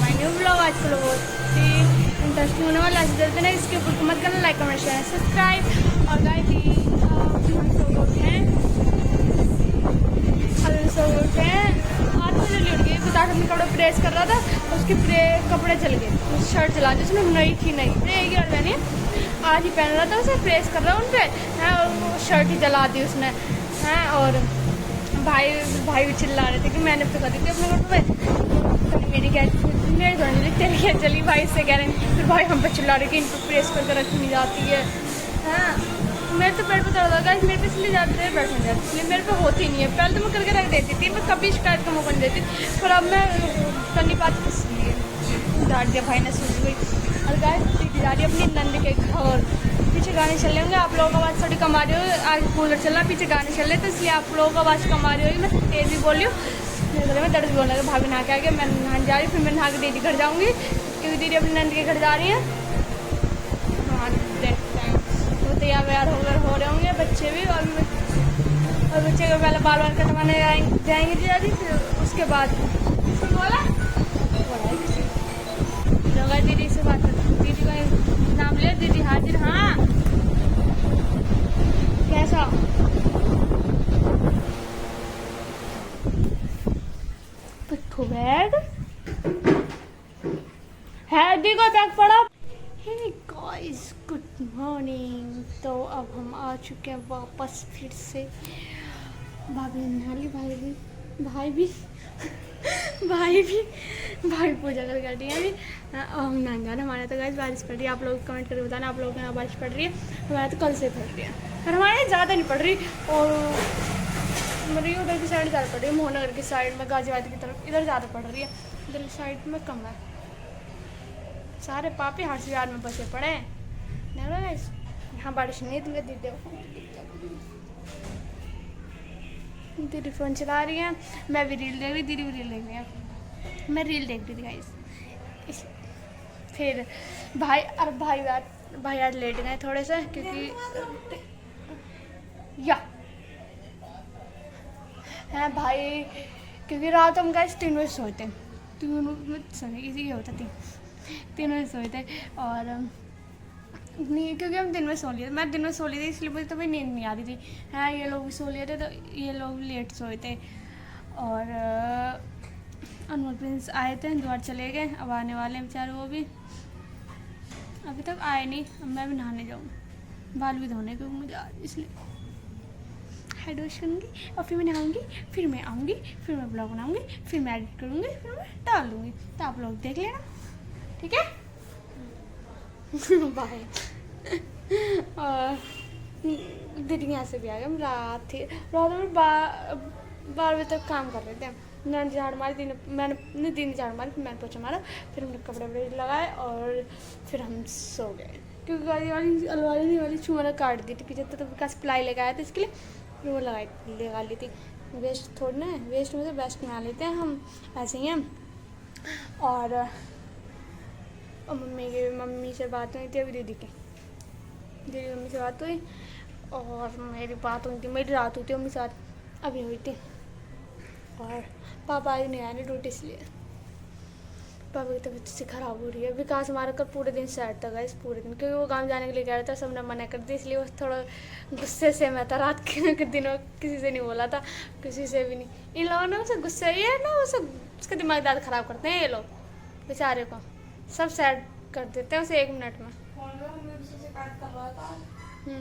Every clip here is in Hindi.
My new blog. आज के लोग बहुत ही इंटरेस्टिंग होने वाला है। जल्दी ना इसके ऊपर मत करना, लाइक कमेंट शेयर सब्सक्राइब। और गाइस हम सो उठे हैं, अभी सो उठे हैं। आज तो जल्दी उठ गई, बता अपने कपड़े प्रेस कर रहा था, उसके कपड़े चल गए। शर्ट चला दी उसने, नई थी नहीं, एक ही और पहनी है। आज ही पहन रहा था, उसे प्रेस कर रहा है उन पर, और वो शर्ट ही जला दी उसने हैं। और भाई भी चिल्ला रहे थे कि मैंने तो कर दी थी अपने कपड़े पे। मेरी धोने लगी, तेरी क्या चली भाई, इससे कह रहे हैं। फिर भाई हम पे चिल्ला रहे कि इन पर प्रेस करके रखी नहीं जाती है। मेरे तो पेट पर दर्द होगा, मेरे पे इसलिए ज़्यादा देर बैठ नहीं जाती, इसलिए मेरे पे होती नहीं है। पहले तो मैं करके रख देती थी, मैं कभी शिकायत का मौका नहीं देती, पर अब मैं कर नहीं पाती, इसलिए डांट दिया भाई ने, सूझ गई। और गाइस सीधी जा रही है अपनी नंद के घर। पीछे गाने चल रहे होंगे, आप लोगों का आवाज़ थोड़ी कम आ रही हो, आगे कूलर चल रहा है, पीछे गाने चल रहे, तो इसलिए आप लोगों का आवाज़ कम आ रही होगी। मैं तेज़ भी बोल रही हूँ, मेरे गले में दर्द भी होने लगा। भाभी नहा के आ गया, मैं नहाने जा रही हूँ, फिर मैं नहा के दीदी घर जाऊँगी, क्योंकि दीदी अपनी नंद के घर जा रही है। हाँ देखते हैं, वो तैयार व्यार हो रहे होंगे बच्चे भी। और बच्चे को पहले बाल बाल कटवाने जाएंगे दीदी, फिर उसके बाद बोला दीदी से बात करती, दीदी का नाम ले, दीदी हाजिर। हाँ कैसा पिट्ठू बैग है, दी को बैग पड़ा। Hey guys good morning. तो अब हम आ चुके हैं वापस फिर से। भाभी नाली भाई पूजा कर रही है अभी। हम नहा जाना, हमारे तो गाइस बारिश पड़ रही है। आप लोग कमेंट करके बताना आप लोगों के यहाँ बारिश पड़ रही है। हमारे तो कल से पड़ रही है, पर हमारे यहाँ ज़्यादा नहीं पड़ रही। और मेरी उधर की साइड ज़्यादा पड़ रही है, मोहनगर की साइड में, गाजियाबाद की तरफ इधर ज़्यादा पड़ रही है, इधर साइड में कम है। सारे पापी हर्षविहार में बसे पड़े हैं। यहाँ बारिश नहीं है, दीदी फ़ोन चला रही है, मैं भी रील देख रही, दीदी भी रील देख रही है। मैं रील देख रही थी गाइस। फिर भाई आज लेट गए थोड़े से, क्योंकि भाई क्योंकि रात हम गाइस 3 बजे सोते, 3 बजे सोने किसी होता 3 बजे सोते। और नहीं, क्योंकि हम दिन में सो लिए, मैं दिन में सो ली थी, इसलिए मुझे तो भाई नींद नहीं आ रही थी। ये लोग भी सो लिए थे, तो ये लोग लेट सोए थे। और अनमोल प्रिंस आए थे, द्वार चले गए, अब आने वाले हैं बेचारे, वो भी अभी तक आए नहीं। अब मैं भी नहाने जाऊँ, बाल भी धोने क्योंकि मुझे आज, इसलिए हेड वॉश करूँगी और फिर मैं नहाऊँगी, फिर मैं आऊँगी, फिर मैं ब्लॉग बनाऊँगी, फिर मैं एडिट करूँगी, फिर मैं डाल दूँगी। तो आप लोग देख लेना, ठीक है। बाय। और दीदी यहाँ से भी आ गए, हम रात में 12 बजे तक काम कर रहे थे। मैंने झाड़ मारी, दीदी ने झाड़ मारी, फिर मैंने पोछा मारा, फिर हमने कपड़े वपड़े लगाए और फिर हम सो गए। क्योंकि अलमारी वाली छुआ काट दी थी पीछे, तो विकास प्लाई लेके आया था, इसके लिए फिर वो लगा ली थी। वेस्ट थोड़ी ना है, वेस्ट में से बेस्ट बना लेते हैं हम, ऐसे ही हैं। और मम्मी से बात हुई थी अभी, दीदी मम्मी से बात हुई, और मेरी बात हुई थी, मेरी रात हुई थी मम्मी साथ, अभी हुई थी। और पापा आज नहीं आए ना ड्यूटी, इसलिए पापा की तबीयत से ख़राब हो रही है। विकास हमारा कल पूरे दिन सैड था गाइस, पूरे दिन, क्योंकि वो गाँव जाने के लिए कह रहा था, सबने मना कर दी, इसलिए वो थोड़ा गुस्से से मैं था। रात के दिनों किसी से नहीं बोला था, किसी से भी नहीं। इन लोगों ने उसे गुस्से ही है ना, उसका दिमाग ज़्यादा ख़राब करते हैं ये लोग, बेचारे को सब सैड कर देते हैं उसे 1 मिनट में।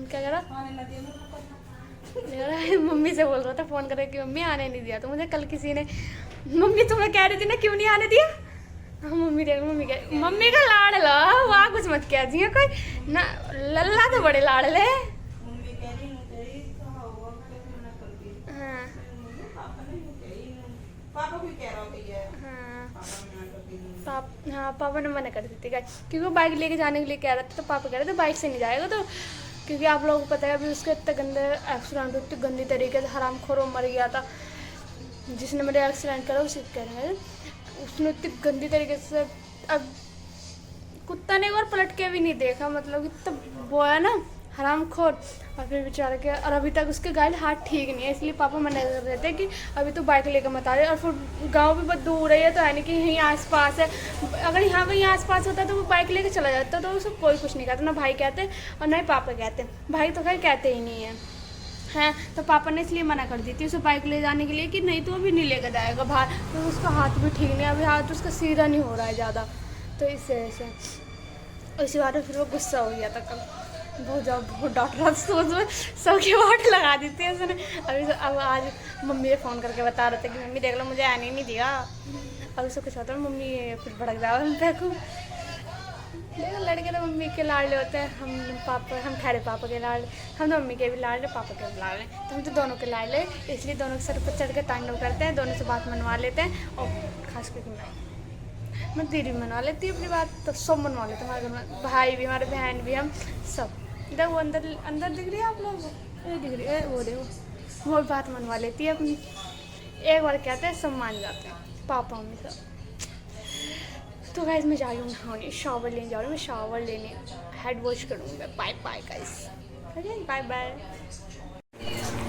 क्या कह रहा मम्मी से बोल रहा था फ़ोन करके कि मम्मी आने नहीं दिया। तो मुझे कल किसी ने, मम्मी तुम्हें कह रही थी ना क्यों नहीं आने दिया। हाँ मम्मी का लाड़ ला, वहाँ कुछ मत कह दिया कोई ना, लल्ला तो बड़े लाड़ ले। हाँ पापा ने मना कर दी थी क्योंकि वो बाइक लेके जाने के लिए कह रहा था, तो पापा कह रहे थे बाइक से नहीं जाएगा। तो क्योंकि आप लोगों को पता है अभी उसके इतने गंदे एक्सीडेंट, इतनी गंदी तरीके से हरामखोर मर गया था, जिसने मेरे एक्सीडेंट करा उसे कह रहे हैं, उसने इतनी गंदी तरीके से, अब कुत्ता ने एक बार पलट के भी नहीं देखा, मतलब इतना बोया ना, हरामखोर। और फिर बेचारे के, और अभी तक उसके गाइड हाथ ठीक नहीं है, इसलिए पापा मना कर रहे थे कि अभी तो बाइक लेकर मत आ रहे। और फिर गांव भी बहुत दूर है, तो है नहीं कि यहीं आसपास है। अगर यहाँ कहीं आसपास होता तो वो बाइक लेकर चला जाता, तो उसको कोई कुछ नहीं कहता, ना भाई कहते और ना ही पापा कहते। भाई तो खैर कहते ही नहीं है हैं। तो पापा ने इसलिए मना कर दी थी उसे बाइक ले जाने के लिए कि नहीं तो अभी नहीं लेकर जाएगा बाहर। तो उसका हाथ भी ठीक नहीं है, अभी हाथ उसका सीधा नहीं हो रहा है ज़्यादा, तो इस वजह से। उसी बात में फिर वो गुस्सा हो गया था कल, बहुत डांट रहा था। सोच सबके वाट लगा दी थी उसने। अब आज मम्मी ने फ़ोन करके बता रहे थे कि मम्मी देख लो मुझे आने नहीं दिया। अब उसको कुछ होता है मम्मी फिर भड़क जाओ उन पे को। देखो लड़के तो मम्मी के लाडले होते हैं, हम ठहरे पापा के लाडले, हम तो मम्मी के भी लाडले पापा के भी लाडले, तो हम तो दोनों के लाडले, इसलिए दोनों के सर पर चढ़ के तांडव करते हैं, दोनों से बात मनवा लेते हैं। और खास करके मैं दीदी मनवा लेती हूँ अपनी बात, तो सब मनवा लेते हैं हमारे घर में, भाई भी हमारे बहन भी, हम सब। देखो वो अंदर दिख रही है आप लोग, ये दिख रही है, वो देखो वो बात मनवा लेती है अपनी। एक बार कहते हैं सब मान जाते हैं, पापा मम्मी सब। तो गाइस मैं जा रही हूँ नहाने, शावर लेने जा रही हूँ, मैं शावर लेने हेड वॉश करूँगा। Bye bye guys, bye bye.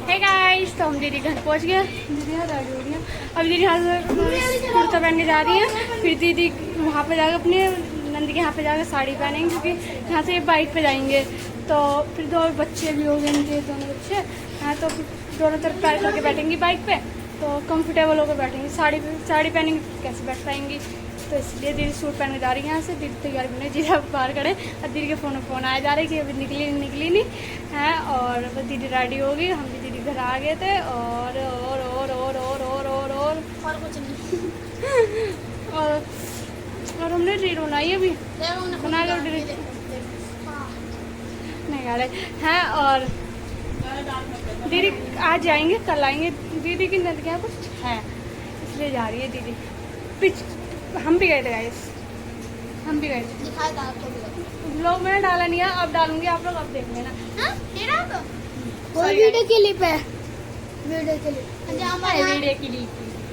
Hey guys, तो हम दीदी घर पहुँच गए। दीदी यहाँ रेडी हो रही है, अब दीदी यहाँ से कुर्ता पहन के जा रही है। फिर दीदी वहाँ पे जाकर अपने नंदी के यहाँ पे जाकर साड़ी पहनेंगे, क्योंकि यहाँ से बाइक पे जाएंगे। तो फिर दो बच्चे भी हो गए इनके, दोनों बच्चे हैं, तो दोनों तरफ पैर करके बैठेंगी बाइक पे, तो कंफर्टेबल होकर बैठेंगी। साड़ी पहनेंगी कैसे बैठ पाएंगी, तो इसलिए दीदी सूट पहन के जा रही है यहाँ से। दीदी तैयार बने, जीजा बाहर खड़े, और दीदी के फ़ोन आया जा रहा है कि अभी निकली नहीं है। और बस दीदी रेडी होगी, हम भी दीदी घर आ गए थे। और कुछ नहीं। और हमने रील बनाई अभी, बना लो रील नहीं आ रहे हैं। और दीदी आज जाएंगे, कल आएंगे। दीदी की नद क्या कुछ है, इसलिए जा रही है दीदी। हम भी गए थे गाइस, हम भी गए थे। ब्लॉग मैंने डाला नहीं है, अब डालूंगी, आप लोग अब देख लेना। वीडियो के लिए पे, वीडियो के लिए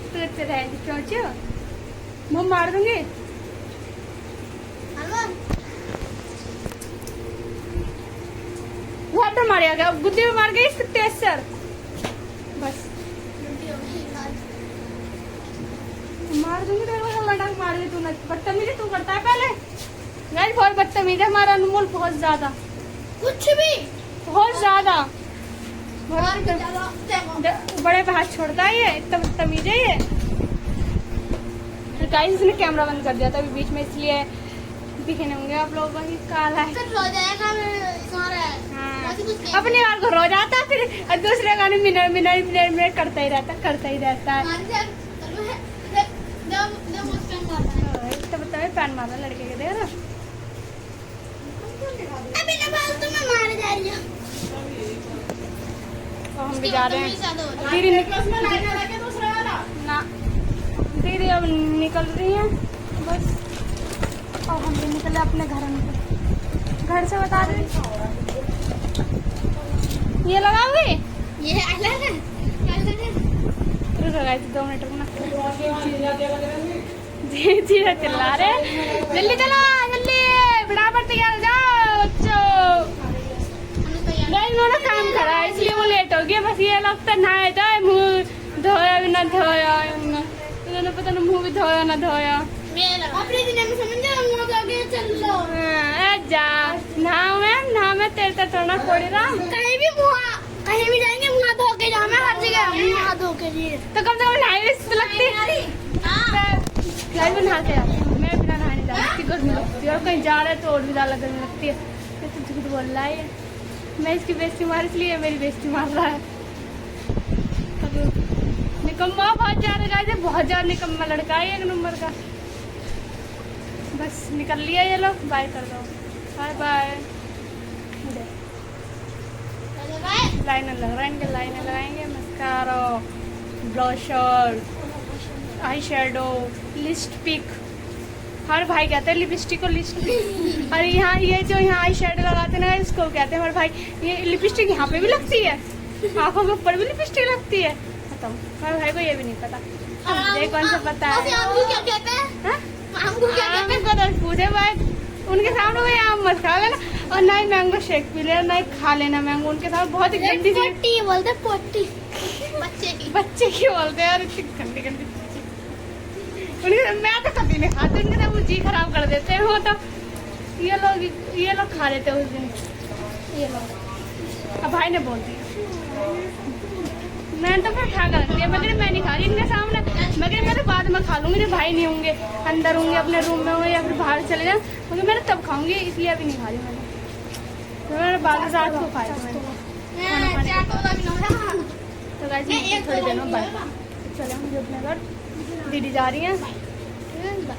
तो इतने रहेंगे क्यों मैं मार दूंगी। वाटर मारेगा क्या, गुद्दी में मार गई इसके तेज सर, बस मार दूंगी। लड़ाई मार दी तूने, बदतमीजी तू करता है पहले। गाइस बहुत बदतमीज है हमारा अनमोल, बहुत ज्यादा, कुछ भी बहुत ज्यादा बड़े पे हाथ छोड़ता है ये, इतना बदतमीज है ये। गाइस इसने कैमरा बंद कर दिया था अभी बीच में, इसलिए दिखे नहीं होंगे आप लोगों को, काला है। हाँ। अपनी बार को रो जाता, फिर दूसरे गाने मिनट करता ही रहता है। तो बताओ पैन मारना लड़के के, देख रहा तो हम भी जा रहे हैं। दीदी ना, दीदी अब निकल रही है बस, और हम भी निकले अपने घर से। बता रहे ये लगाओगे, ये रुको गाइस 2 मिनट रुकना। धीरे चिल्ला रहे, जल्दी चला जल्दी, फटाफट तैयार हो जाओ। उन्होंने काम करा है इसलिए वो लेट हो गया। बस ये लगता नहाए जाए, मुँह धोया भी ना धोया, उन्होंने पता ना मुँह भी धोया ना धोया। अपने दिन में समझ जा नहा मैं तेरे तक थोड़ा कोड़ी रहा, कहीं भी जाएंगे मुँह धो के जाना, हर जगह मुँह धो के लिए। तो कम से कम नहाए लगती है, नहा के जाती हूँ मैं, बिना नहाने जाती गर्मी लगती है, और कहीं जा रहे तो और भी ज़्यादा गर्मी लगती है। तो झूठ बोल रहा है, मैं इसकी बेइज्जती मार, इसलिए मेरी बेइज्जती मार रहा है। निकम्मा बहुत ज़्यादा निकम्मा लड़का है, 1 नंबर का। बस निकल लिया ये लोग, बाय कर दो, बाय बाय। लाइनर लगाएंगे, mascara, blusher, eye shadow, lipstick, हमारे भाई कहते हैं लिपस्टिक को लिपस्टिक। और यहाँ ये जो यहाँ आई शेडो लगाते हैं ना, इसको कहते हैं हमारे भाई, ये लिपस्टिक यहाँ पे भी लगती है, आंखों के ऊपर भी लिपस्टिक लगती है। बताओ हमारे भाई को ये भी नहीं पता, मुझे कौन सा पता है। पूछे भाई उनके सामने आम मत खा लेना, और ना ही मैंगो शेक पी लेना, ना ही खा लेना मैंगो उनके साथ। बहुत ही गंदी सी पोटी बोलते, पोटी बच्चे की बोलते हैं यार, इतनी गंदी गंदी उनके। मैं तो कभी नहीं खाती उनके साथ, वो जी खराब कर देते हैं वो तो। ये लोग खा लेते हैं उस दिन, ये लोग। अब भाई ने बोल दिया, मैं तो फिर खा कर रखती है, मगर मैं नहीं खा रही इनके सामने, मगर मैं तो बाद में खा लूंगी जब भाई नहीं होंगे, अंदर होंगे अपने रूम में होंगे या फिर बाहर चले जाए, मगर मैंने तब खाऊंगी, इसलिए अभी नहीं खा रही मैंने। तो मैंने बाद रात को खाया था मैंने। तो गाइस थोड़ी देर में बाय। चलो हम अपने घर, दीदी जा रही हैं। बाय।